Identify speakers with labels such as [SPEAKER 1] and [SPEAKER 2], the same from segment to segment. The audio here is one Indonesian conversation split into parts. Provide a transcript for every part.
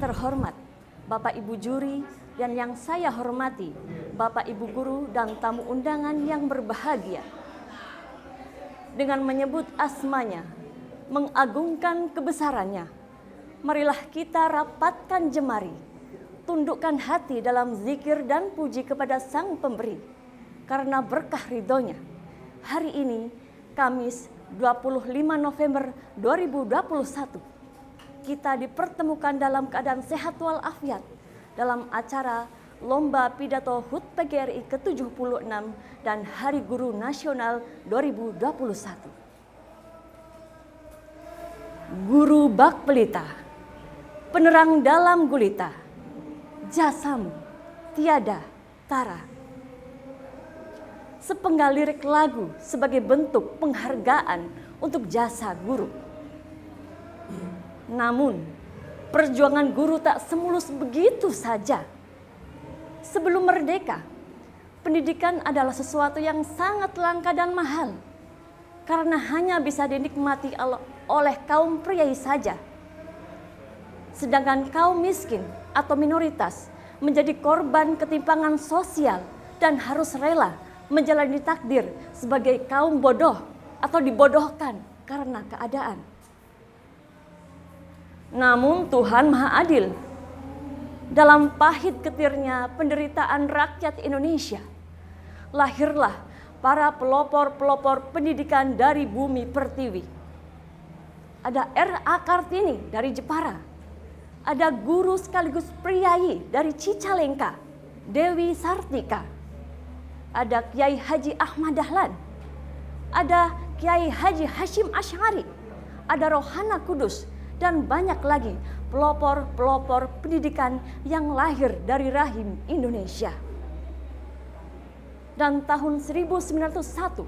[SPEAKER 1] terhormat, Bapak Ibu juri dan yang saya hormati, Bapak Ibu guru dan tamu undangan yang berbahagia. Dengan menyebut asmanya, mengagungkan kebesarannya, marilah kita rapatkan jemari, tundukkan hati dalam zikir dan puji kepada Sang Pemberi, karena berkah ridhonya. Hari ini, Kamis 25 November 2021, kita dipertemukan dalam keadaan sehat walafiat dalam acara Lomba Pidato HUT PGRI ke-76 dan Hari Guru Nasional 2021. Guru Bak Pelita, penerang dalam gulita, jasamu tiada tara. Sepenggal lirik lagu sebagai bentuk penghargaan untuk jasa guru. Namun, perjuangan guru tak semulus begitu saja. Sebelum merdeka, pendidikan adalah sesuatu yang sangat langka dan mahal, karena hanya bisa dinikmati oleh kaum priai saja. Sedangkan kaum miskin atau minoritas menjadi korban ketimpangan sosial dan harus rela menjalani takdir sebagai kaum bodoh atau dibodohkan karena keadaan. Namun Tuhan Maha Adil. Dalam pahit getirnya penderitaan rakyat Indonesia, lahirlah para pelopor-pelopor pendidikan dari bumi pertiwi. Ada R.A. Kartini dari Jepara, ada guru sekaligus priai dari Cicalengka, Dewi Sartika, ada Kiai Haji Ahmad Dahlan, ada Kiai Haji Hashim Asy'ari, ada Rohana Kudus, dan banyak lagi pelopor-pelopor pendidikan yang lahir dari rahim Indonesia. Dan tahun 1901,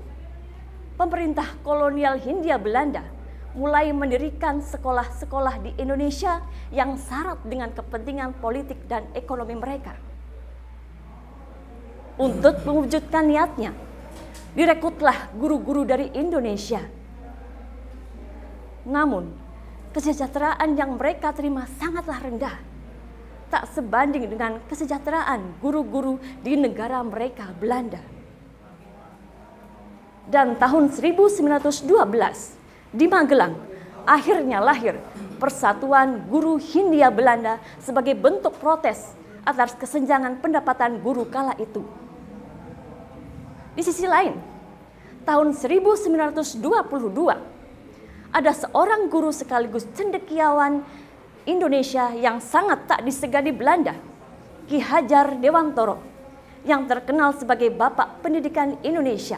[SPEAKER 1] pemerintah kolonial Hindia Belanda mulai mendirikan sekolah-sekolah di Indonesia yang syarat dengan kepentingan politik dan ekonomi mereka. Untuk mewujudkan niatnya, direkrutlah guru-guru dari Indonesia. Namun, kesejahteraan yang mereka terima sangatlah rendah, tak sebanding dengan kesejahteraan guru-guru di negara mereka Belanda. Dan tahun 1912 di Magelang akhirnya lahir Persatuan Guru Hindia Belanda sebagai bentuk protes atas kesenjangan pendapatan guru kala itu. Di sisi lain, tahun 1922 ada seorang guru sekaligus cendekiawan Indonesia yang sangat tak disegani Belanda, Ki Hajar Dewantoro, yang terkenal sebagai Bapak Pendidikan Indonesia.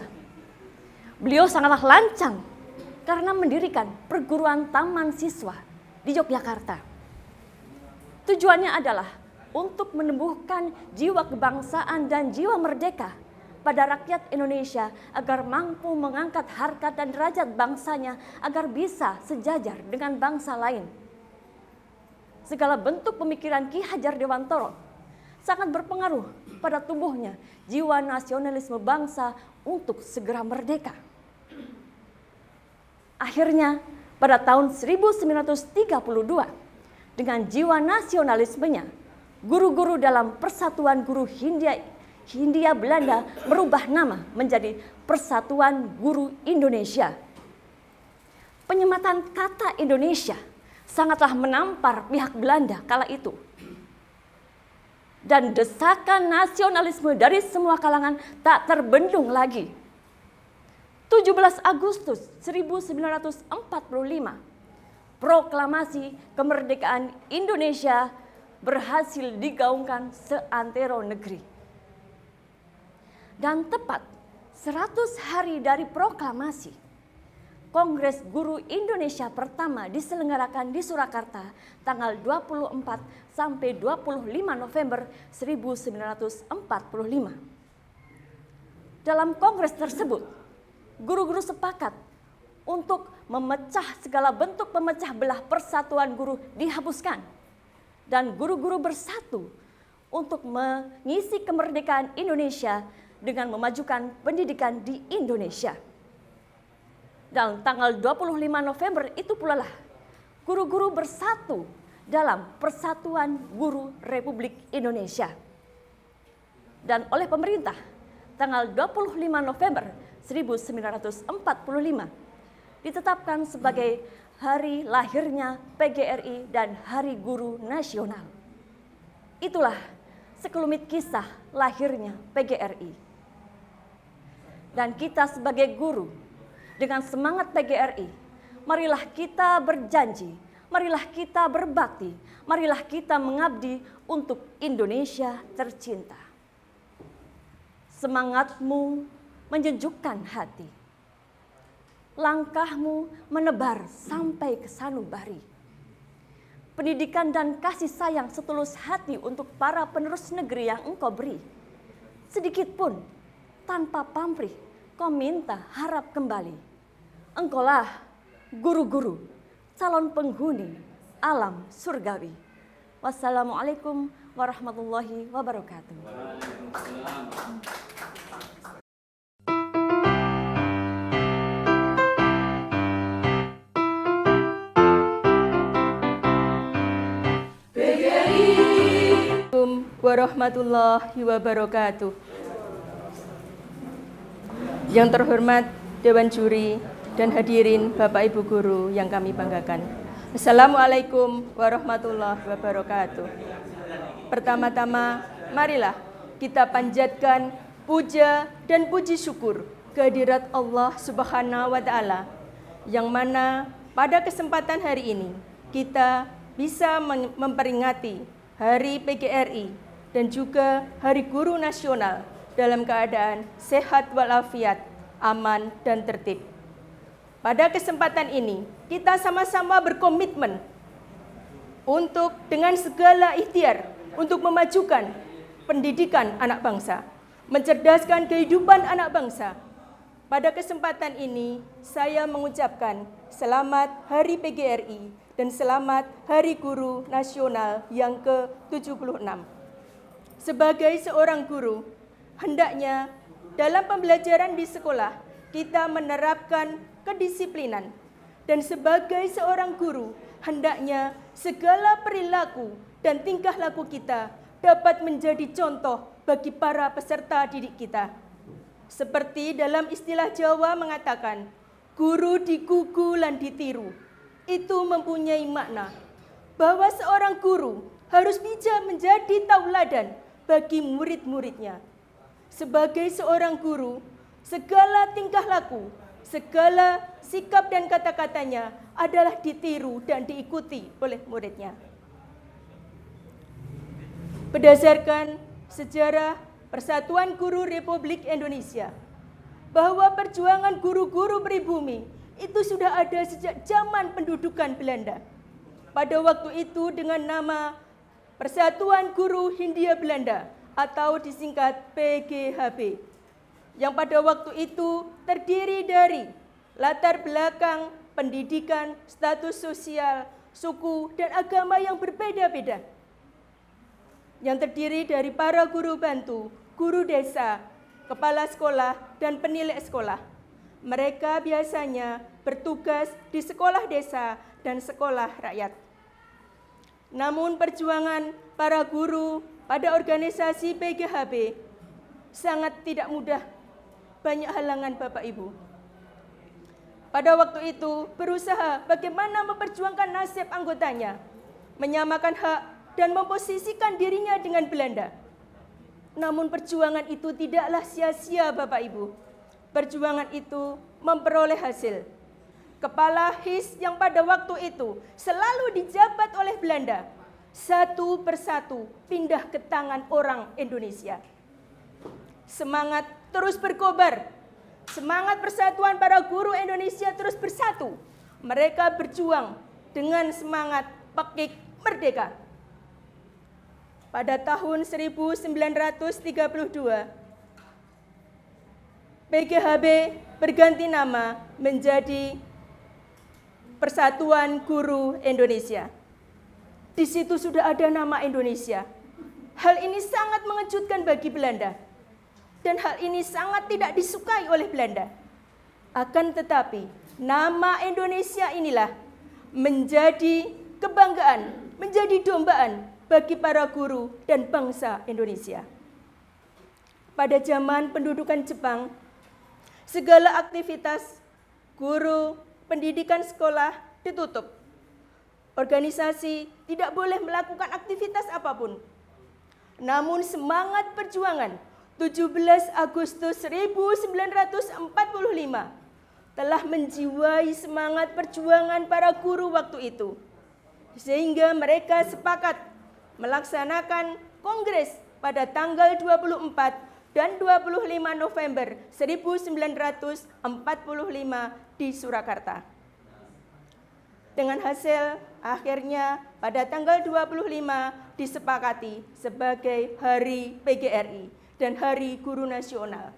[SPEAKER 1] Beliau sangatlah lancang karena mendirikan perguruan taman siswa di Yogyakarta. Tujuannya adalah untuk menumbuhkan jiwa kebangsaan dan jiwa merdeka pada rakyat Indonesia agar mampu mengangkat harkat dan derajat bangsanya agar bisa sejajar dengan bangsa lain. Segala bentuk pemikiran Ki Hajar Dewantoro sangat berpengaruh pada tumbuhnya jiwa nasionalisme bangsa untuk segera merdeka. Akhirnya pada tahun 1932 dengan jiwa nasionalismenya, guru-guru dalam Persatuan Guru Hindia Belanda merubah nama menjadi Persatuan Guru Indonesia. Penyematan kata Indonesia sangatlah menampar pihak Belanda kala itu. Dan desakan nasionalisme dari semua kalangan tak terbendung lagi. 17 Agustus 1945, proklamasi kemerdekaan Indonesia berhasil digaungkan seantero negeri. Dan tepat 100 hari dari proklamasi, Kongres Guru Indonesia pertama diselenggarakan di Surakarta tanggal 24 sampai 25 November 1945. Dalam kongres tersebut, guru-guru sepakat untuk memecah segala bentuk pemecah belah persatuan guru dihapuskan, dan guru-guru bersatu untuk mengisi kemerdekaan Indonesia dengan memajukan pendidikan di Indonesia. Dan tanggal 25 November itu pula lah guru-guru bersatu dalam Persatuan Guru Republik Indonesia. Dan oleh pemerintah tanggal 25 November 1945 ditetapkan sebagai hari lahirnya PGRI dan Hari Guru Nasional. Itulah sekelumit kisah lahirnya PGRI. Dan kita sebagai guru, dengan semangat PGRI, marilah kita berjanji, marilah kita berbakti, marilah kita mengabdi untuk Indonesia tercinta. Semangatmu menyejukkan hati. Langkahmu menebar sampai ke sanubari. Pendidikan dan kasih sayang setulus hati untuk para penerus negeri yang engkau beri. Sedikit pun tanpa pamrih kau minta harap kembali. Engkaulah guru-guru, calon penghuni alam surgawi. Wassalamualaikum warahmatullahi wabarakatuh.
[SPEAKER 2] Warahmatullahi wabarakatuh. Yang terhormat Dewan Juri dan hadirin Bapak Ibu Guru yang kami banggakan. Assalamualaikum warahmatullahi wabarakatuh. Pertama-tama, marilah kita panjatkan puja dan puji syukur kehadirat Allah Subhanahu wa Ta'ala, yang mana pada kesempatan hari ini kita bisa memperingati Hari PGRI dan juga Hari Guru Nasional dalam keadaan sehat walafiat, aman dan tertib. Pada kesempatan ini, kita sama-sama berkomitmen untuk dengan segala ikhtiar untuk memajukan pendidikan anak bangsa, mencerdaskan kehidupan anak bangsa. Pada kesempatan ini, saya mengucapkan selamat Hari PGRI dan selamat Hari Guru Nasional yang ke-76. Sebagai seorang guru, hendaknya dalam pembelajaran di sekolah kita menerapkan kedisiplinan. Dan sebagai seorang guru, hendaknya segala perilaku dan tingkah laku kita dapat menjadi contoh bagi para peserta didik kita. Seperti dalam istilah Jawa mengatakan, guru digugu lan ditiru. Itu mempunyai makna bahwa seorang guru harus bisa menjadi tauladan bagi murid-muridnya. Sebagai seorang guru, segala tingkah laku, segala sikap dan kata-katanya adalah ditiru dan diikuti oleh muridnya. Berdasarkan sejarah Persatuan Guru Republik Indonesia, bahwa perjuangan guru-guru pribumi itu sudah ada sejak zaman pendudukan Belanda. Pada waktu itu dengan nama Persatuan Guru Hindia Belanda atau disingkat PGHB, yang pada waktu itu terdiri dari latar belakang pendidikan, status sosial, suku, dan agama yang berbeda-beda, yang terdiri dari para guru bantu, guru desa, kepala sekolah, dan penilai sekolah. Mereka biasanya bertugas di sekolah desa dan sekolah rakyat. Namun perjuangan para guru pada organisasi PGHB sangat tidak mudah, banyak halangan Bapak Ibu. Pada waktu itu berusaha bagaimana memperjuangkan nasib anggotanya, menyamakan hak dan memposisikan dirinya dengan Belanda. Namun perjuangan itu tidaklah sia-sia Bapak Ibu. Perjuangan itu memperoleh hasil. Kepala HIS yang pada waktu itu selalu dijabat oleh Belanda, satu persatu pindah ke tangan orang Indonesia. Semangat terus berkobar. Semangat persatuan para guru Indonesia terus bersatu. Mereka berjuang dengan semangat pakik merdeka. Pada tahun 1932, PGHB berganti nama menjadi Persatuan Guru Indonesia. Di situ sudah ada nama Indonesia. Hal ini sangat mengejutkan bagi Belanda. Dan hal ini sangat tidak disukai oleh Belanda. Akan tetapi, nama Indonesia inilah menjadi kebanggaan menjadi dambaan bagi para guru dan bangsa Indonesia. Pada zaman pendudukan Jepang, segala aktivitas guru, pendidikan sekolah ditutup. Organisasi tidak boleh melakukan aktivitas apapun. Namun semangat perjuangan 17 Agustus 1945 telah menjiwai semangat perjuangan para guru waktu itu. Sehingga mereka sepakat melaksanakan kongres pada tanggal 24 dan 25 November 1945 di Surakarta. Dengan hasil, akhirnya pada tanggal 25 disepakati sebagai Hari PGRI dan Hari Guru Nasional.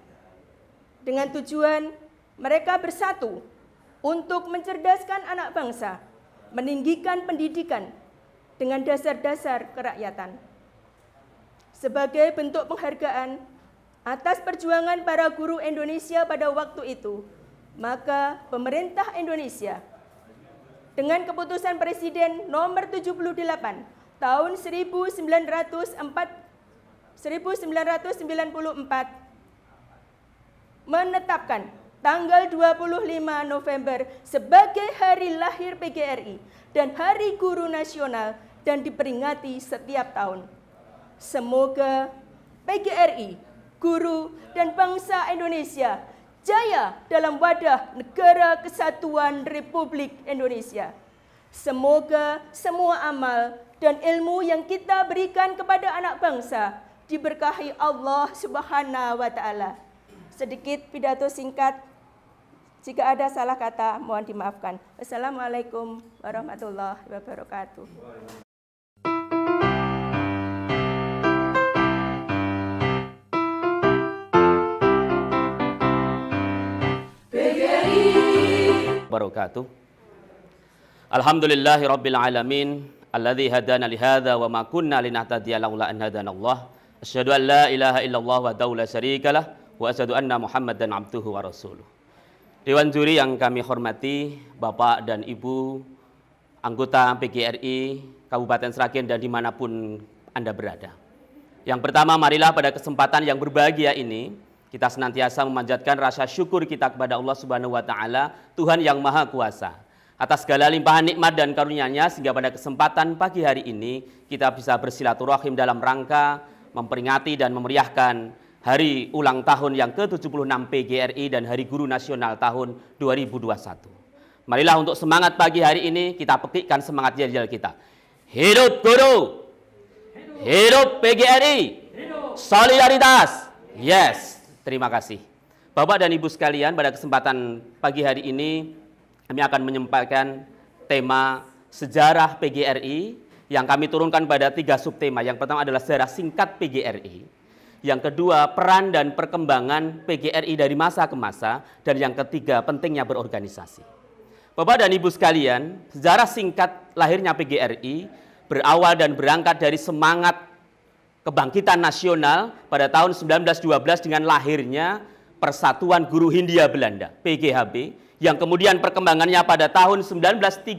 [SPEAKER 2] Dengan tujuan mereka bersatu untuk mencerdaskan anak bangsa, meninggikan pendidikan dengan dasar-dasar kerakyatan. Sebagai bentuk penghargaan atas perjuangan para guru Indonesia pada waktu itu, maka pemerintah Indonesia dengan keputusan Presiden nomor 78 tahun 1994 menetapkan tanggal 25 November sebagai hari lahir PGRI dan Hari Guru Nasional dan diperingati setiap tahun. Semoga PGRI, guru, dan bangsa Indonesia jaya dalam wadah Negara Kesatuan Republik Indonesia. Semoga semua amal dan ilmu yang kita berikan kepada anak bangsa diberkahi Allah Subhanahu wa Ta'ala. Sedikit pidato singkat, jika ada salah kata mohon dimaafkan. Wassalamualaikum warahmatullahi wabarakatuh.
[SPEAKER 3] Barakatuh. Alhamdulillahi rabbil alamin alladzi hadana li hadza wa ma kunna linahtadiya laula an hadanallah. Asyhadu an la ilaha illallah wa la syarikalah wa asyhadu anna Muhammadan abduhu wa rasuluh. Dewan juri yang kami hormati, Bapak dan Ibu anggota PGRI Kabupaten Sragen dan dimanapun Anda berada. Yang pertama, marilah pada kesempatan yang berbahagia ini kita senantiasa memanjatkan rasa syukur kita kepada Allah Subhanahu wa Ta'ala, Tuhan yang Maha Kuasa, atas segala limpahan nikmat dan karunia-Nya, sehingga pada kesempatan pagi hari ini kita bisa bersilaturahim dalam rangka memperingati dan memeriahkan hari ulang tahun yang ke-76 PGRI dan Hari Guru Nasional tahun 2021. Marilah untuk semangat pagi hari ini kita pekikkan semangat jajal kita. Hidup guru, hidup PGRI, solidaritas. Yes. Terima kasih. Bapak dan Ibu sekalian, pada kesempatan pagi hari ini kami akan menyampaikan tema sejarah PGRI yang kami turunkan pada 3 subtema. Yang pertama adalah sejarah singkat PGRI. Yang kedua, peran dan perkembangan PGRI dari masa ke masa. Dan yang ketiga, pentingnya berorganisasi. Bapak dan Ibu sekalian, sejarah singkat lahirnya PGRI berawal dan berangkat dari semangat kebangkitan nasional pada tahun 1912 dengan lahirnya Persatuan Guru Hindia Belanda, PGHB, yang kemudian perkembangannya pada tahun 1932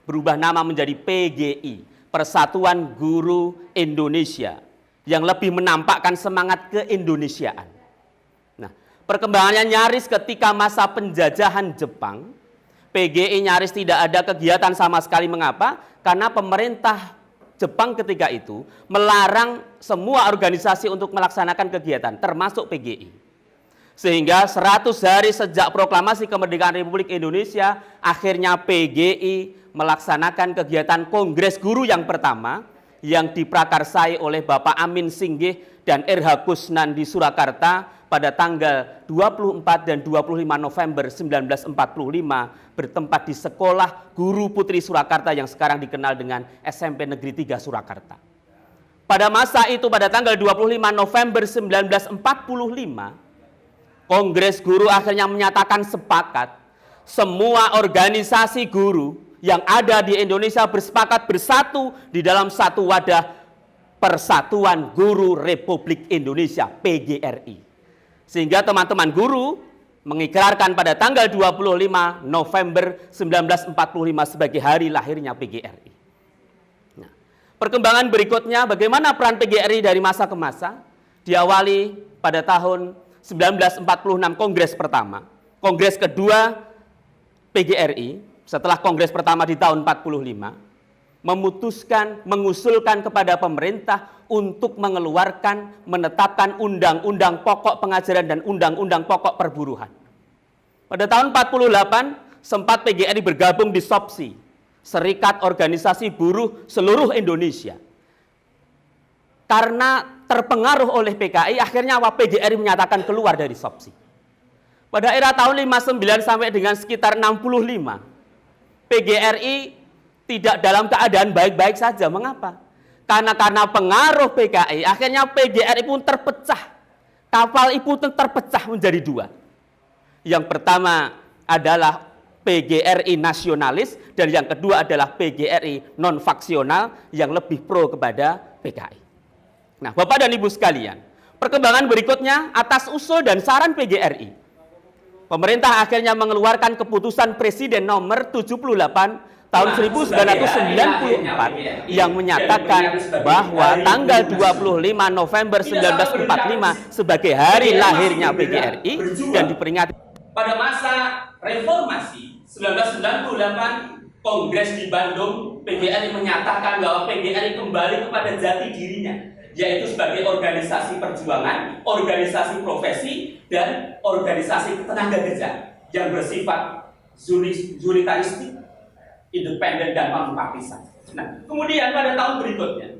[SPEAKER 3] berubah nama menjadi PGI, Persatuan Guru Indonesia, yang lebih menampakkan semangat keindonesiaan. Nah, perkembangannya nyaris ketika masa penjajahan Jepang, PGI nyaris tidak ada kegiatan sama sekali. Mengapa? Karena pemerintah Jepang ketika itu melarang semua organisasi untuk melaksanakan kegiatan, termasuk PGI. Sehingga 100 hari sejak proklamasi kemerdekaan Republik Indonesia, akhirnya PGI melaksanakan kegiatan Kongres Guru yang pertama yang diprakarsai oleh Bapak Amin Singgih dan R.H. Kusnan di Surakarta pada tanggal 24 dan 25 November 1945 bertempat di Sekolah Guru Putri Surakarta yang sekarang dikenal dengan SMP Negeri 3 Surakarta. Pada masa itu pada tanggal 25 November 1945, Kongres Guru akhirnya menyatakan sepakat semua organisasi guru yang ada di Indonesia bersepakat bersatu di dalam satu wadah Persatuan Guru Republik Indonesia PGRI. Sehingga teman-teman guru mengikrarkan pada tanggal 25 November 1945 sebagai hari lahirnya PGRI. Perkembangan berikutnya, bagaimana peran PGRI dari masa ke masa? Diawali pada tahun 1946 Kongres pertama. Kongres kedua PGRI, setelah Kongres pertama di tahun 45, mengusulkan kepada pemerintah untuk menetapkan undang-undang pokok pengajaran dan undang-undang pokok perburuhan. Pada tahun 48, sempat PGRI bergabung di SOPSI, Serikat Organisasi Buruh Seluruh Indonesia. Karena terpengaruh oleh PKI, akhirnya PGRI menyatakan keluar dari SOPSI. Pada era tahun 59 sampai dengan sekitar 65, PGRI tidak dalam keadaan baik-baik saja. Mengapa? Karena pengaruh PKI, akhirnya PGRI pun terpecah. Kapal itu terpecah menjadi dua. Yang pertama adalah PGRI nasionalis, dan yang kedua adalah PGRI non-faksional yang lebih pro kepada PKI. Nah, Bapak dan Ibu sekalian, perkembangan berikutnya atas usul dan saran PGRI, pemerintah akhirnya mengeluarkan keputusan Presiden nomor 78 tahun 1994 yang menyatakan bahwa tanggal 25 November 1945 sebagai hari lahirnya PGRI dan diperingati pada masa reformasi 1998. Kongres di Bandung, PGRI menyatakan bahwa PGRI kembali kepada jati dirinya, yaitu sebagai organisasi perjuangan, organisasi profesi, dan organisasi tenaga kerja yang bersifat juritaristik, independen, dan non-partisan. Nah, kemudian pada tahun berikutnya,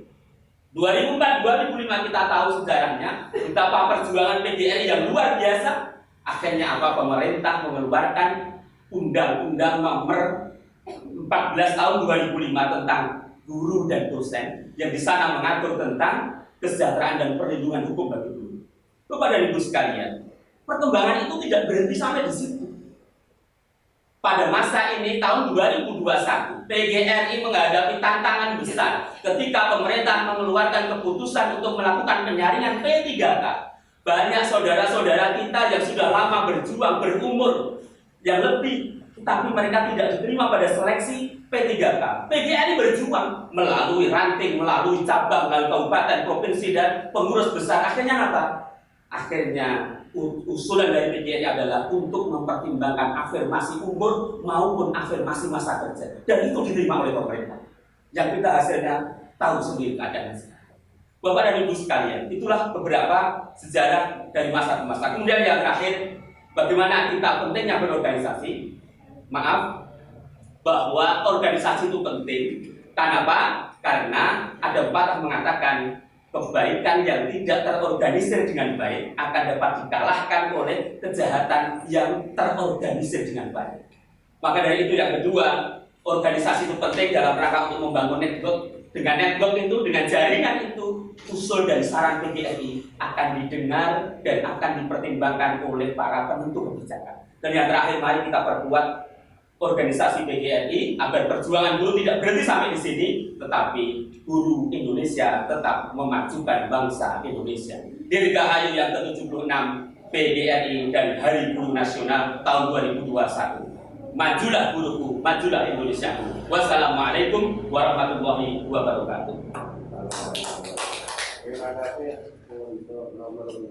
[SPEAKER 3] 2004-2005 kita tahu sejarahnya, betapa perjuangan PGRI yang luar biasa. Akhirnya pemerintah mengeluarkan Undang-Undang nomor 14 tahun 2005 tentang guru dan dosen, yang di sana mengatur tentang kesejahteraan dan perlindungan hukum bagi guru. Bapak dan Ibu sekalian, perkembangan itu tidak berhenti sampai di situ. Pada masa ini tahun 2021, PGRI menghadapi tantangan besar ketika pemerintah mengeluarkan keputusan untuk melakukan penyaringan P3K. Banyak saudara-saudara kita yang sudah lama berjuang, berumur yang lebih, tapi mereka tidak diterima pada seleksi P3K. PGRI berjuang melalui ranting, melalui cabang, melalui kabupaten, provinsi, dan pengurus besar. Akhirnya apa? Akhirnya usulan dari PGRI adalah untuk mempertimbangkan afirmasi umur maupun afirmasi masa kerja. Dan itu diterima oleh pemerintah. Yang kita hasilnya tahu sendiri keadaannya. Bapak dan Ibu sekalian, itulah beberapa sejarah dari masa ke masa. Kemudian yang terakhir, bagaimana kita pentingnya berorganisasi. Maaf, bahwa organisasi itu penting. Kenapa? Karena ada pepatah mengatakan kebaikan yang tidak terorganisir dengan baik akan dapat dikalahkan oleh kejahatan yang terorganisir dengan baik. Maka dari itu yang kedua, organisasi itu penting dalam rangka untuk membangun network. Dengan network itu, dengan jaringan itu, usul dan saran PGRI akan didengar dan akan dipertimbangkan oleh para penentu kebijakan. Dan yang terakhir, mari kita perkuat organisasi PGRI agar perjuangan buruh tidak berhenti sampai di sini, tetapi buruh Indonesia tetap memajukan bangsa Indonesia. Dirgahayu yang ke-76 PGRI dan Hari Buruh Nasional tahun 2021. Majulah buruhku, majulah Indonesia. Wassalamualaikum warahmatullahi wabarakatuh.
[SPEAKER 4] Terima kasih untuk nomor 16.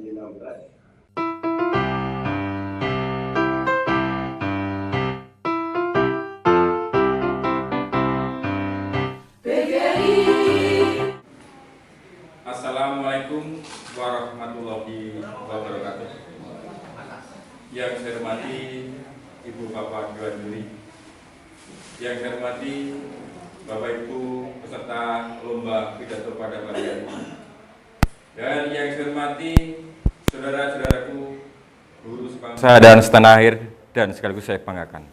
[SPEAKER 5] Assalamualaikum warahmatullahi wabarakatuh. Yang saya hormati Ibu Bapak Dewan Juri, yang saya hormati Bapak Ibu peserta lomba pidato pada pagi hari ini, dan yang saya hormati saudara-saudaraku guru sebangsa dan setanah air dan sekaligus saya banggakan.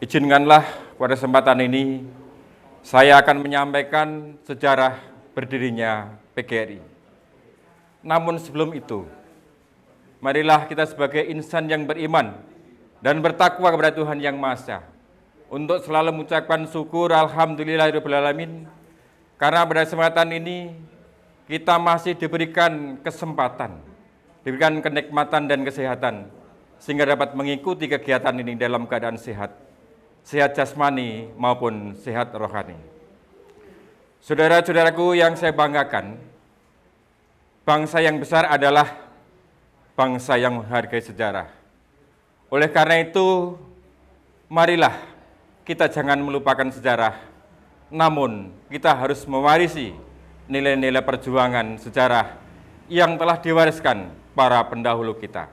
[SPEAKER 5] Izinkanlah pada kesempatan ini saya akan menyampaikan sejarah berdirinya PGRI. Namun sebelum itu, marilah kita sebagai insan yang beriman dan bertakwa kepada Tuhan Yang Maha Esa untuk selalu mengucapkan syukur alhamdulillahirabbil alamin, karena pada kesempatan ini kita masih diberikan kesempatan, diberikan kenikmatan dan kesehatan sehingga dapat mengikuti kegiatan ini dalam keadaan sehat, sehat jasmani maupun sehat rohani. Saudara-saudaraku yang saya banggakan, bangsa yang besar adalah bangsa yang menghargai sejarah. Oleh karena itu, marilah kita jangan melupakan sejarah, namun kita harus mewarisi nilai-nilai perjuangan sejarah yang telah diwariskan para pendahulu kita.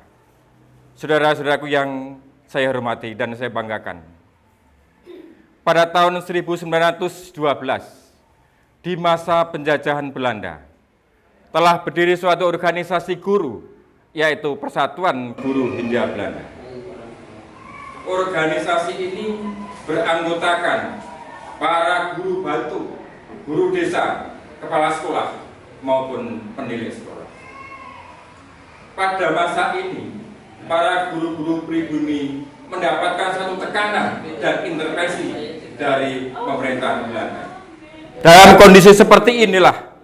[SPEAKER 5] Saudara-saudaraku yang saya hormati dan saya banggakan, pada tahun 1912, di masa penjajahan Belanda, telah berdiri suatu organisasi guru, yaitu Persatuan Guru Hindia Belanda. Organisasi ini beranggotakan para guru batu, guru desa, kepala sekolah, maupun pendidik sekolah. Pada masa ini, para guru-guru pribumi mendapatkan satu tekanan dan intervensi dari pemerintah Belanda. Dalam kondisi seperti inilah,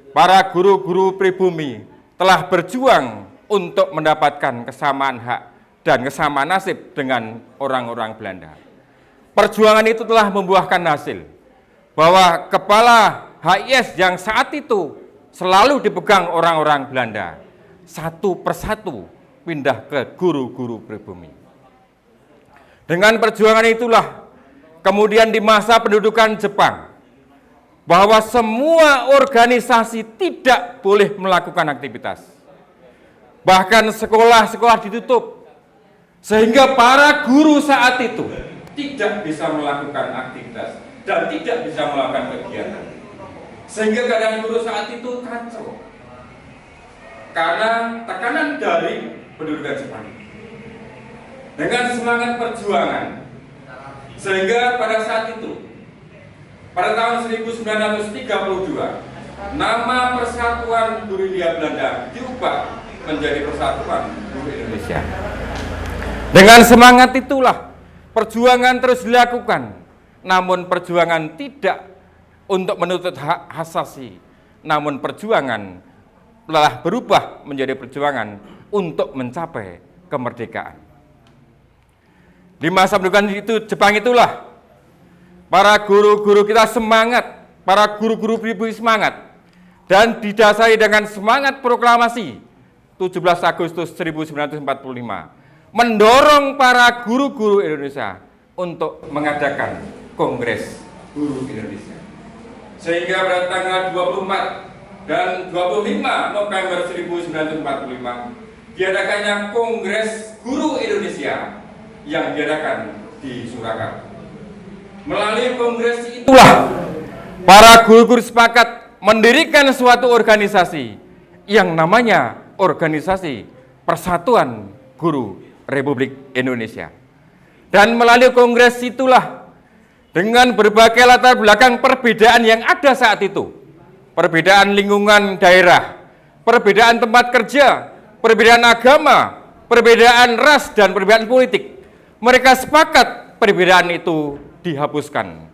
[SPEAKER 5] para guru-guru pribumi telah berjuang untuk mendapatkan kesamaan hak dan kesamaan nasib dengan orang-orang Belanda. Perjuangan itu telah membuahkan hasil, bahwa kepala HIS yang saat itu selalu dipegang orang-orang Belanda, satu persatu pindah ke guru-guru pribumi. Dengan perjuangan itulah, kemudian di masa pendudukan Jepang, bahwa semua organisasi tidak boleh melakukan aktivitas. Bahkan sekolah-sekolah ditutup, sehingga para guru saat itu tidak bisa melakukan aktivitas dan tidak bisa melakukan kegiatan. Sehingga keadaan guru saat itu kacau, karena tekanan dari pendudukan Jepang. Dengan semangat perjuangan, sehingga pada saat itu, pada tahun 1932, nama Persatuan Guru Hindia Belanda diubah menjadi Persatuan Guru Indonesia. Dengan semangat itulah perjuangan terus dilakukan, namun perjuangan tidak untuk menuntut hak asasi, namun perjuangan telah berubah menjadi perjuangan untuk mencapai kemerdekaan. Di masa pendudukan itu Jepang itulah para guru-guru kita semangat, para guru-guru pribumi semangat, dan didasari dengan semangat proklamasi 17 Agustus 1945, mendorong para guru-guru Indonesia untuk mengadakan Kongres Guru Indonesia. Sehingga pada tanggal 24 dan 25 November 1945 diadakannya Kongres Guru Indonesia yang diadakan di Surakarta. Melalui kongres itulah para guru-guru sepakat mendirikan suatu organisasi yang namanya Organisasi Persatuan Guru Republik Indonesia. Dan melalui kongres itulah, dengan berbagai latar belakang perbedaan yang ada saat itu, perbedaan lingkungan daerah, perbedaan tempat kerja, perbedaan agama, perbedaan ras, dan perbedaan politik, mereka sepakat perbedaan itu dihapuskan,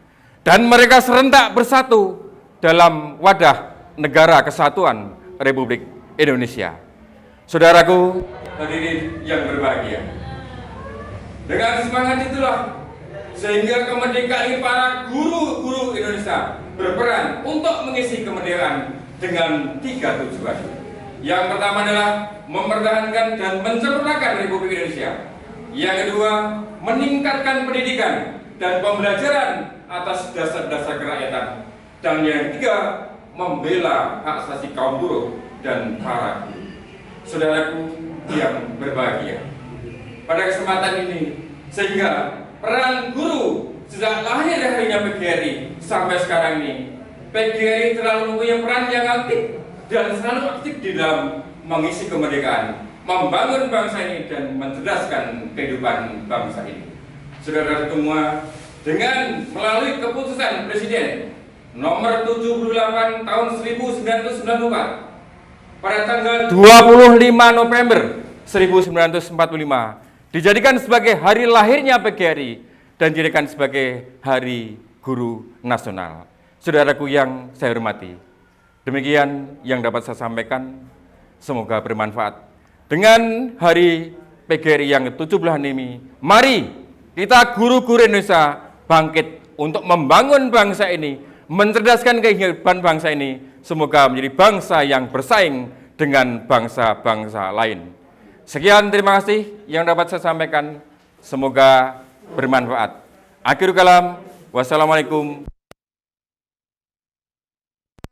[SPEAKER 5] dan mereka serentak bersatu dalam wadah Negara Kesatuan Republik Indonesia. Saudaraku, hadirin yang berbahagia, dengan semangat itulah sehingga kemerdekaan para guru-guru Indonesia berperan untuk mengisi kemerdekaan dengan 3 tujuan. Yang pertama adalah mempertahankan dan menyempurnakan Republik Indonesia. Yang kedua, meningkatkan pendidikan dan pembelajaran atas dasar-dasar kerakyatan. Dan yang ketiga, membela hak asasi kaum buruh dan para guru. Saudaraku yang berbahagia, pada kesempatan ini, sehingga peran guru sejak lahir harinya PGRI sampai sekarang ini, PGRI terlalu mempunyai peran yang aktif dan selalu aktif di dalam mengisi kemerdekaan, membangun bangsa ini dan mencerdaskan kehidupan bangsa ini. Saudara semua, dengan melalui keputusan Presiden nomor 78 tahun 1994 pada tanggal 25 November 1945 dijadikan sebagai hari lahirnya PGRI dan dijadikan sebagai Hari Guru Nasional. Saudaraku yang saya hormati, demikian yang dapat saya sampaikan, semoga bermanfaat. Dengan Hari PGRI yang ke-17 ini, mari kita guru-guru Indonesia bangkit untuk membangun bangsa ini mencerdaskan kehidupan bangsa ini, semoga menjadi bangsa yang bersaing dengan bangsa-bangsa lain. Sekian, terima kasih yang dapat saya sampaikan. Semoga bermanfaat. Akhirul kalam, wassalamualaikum.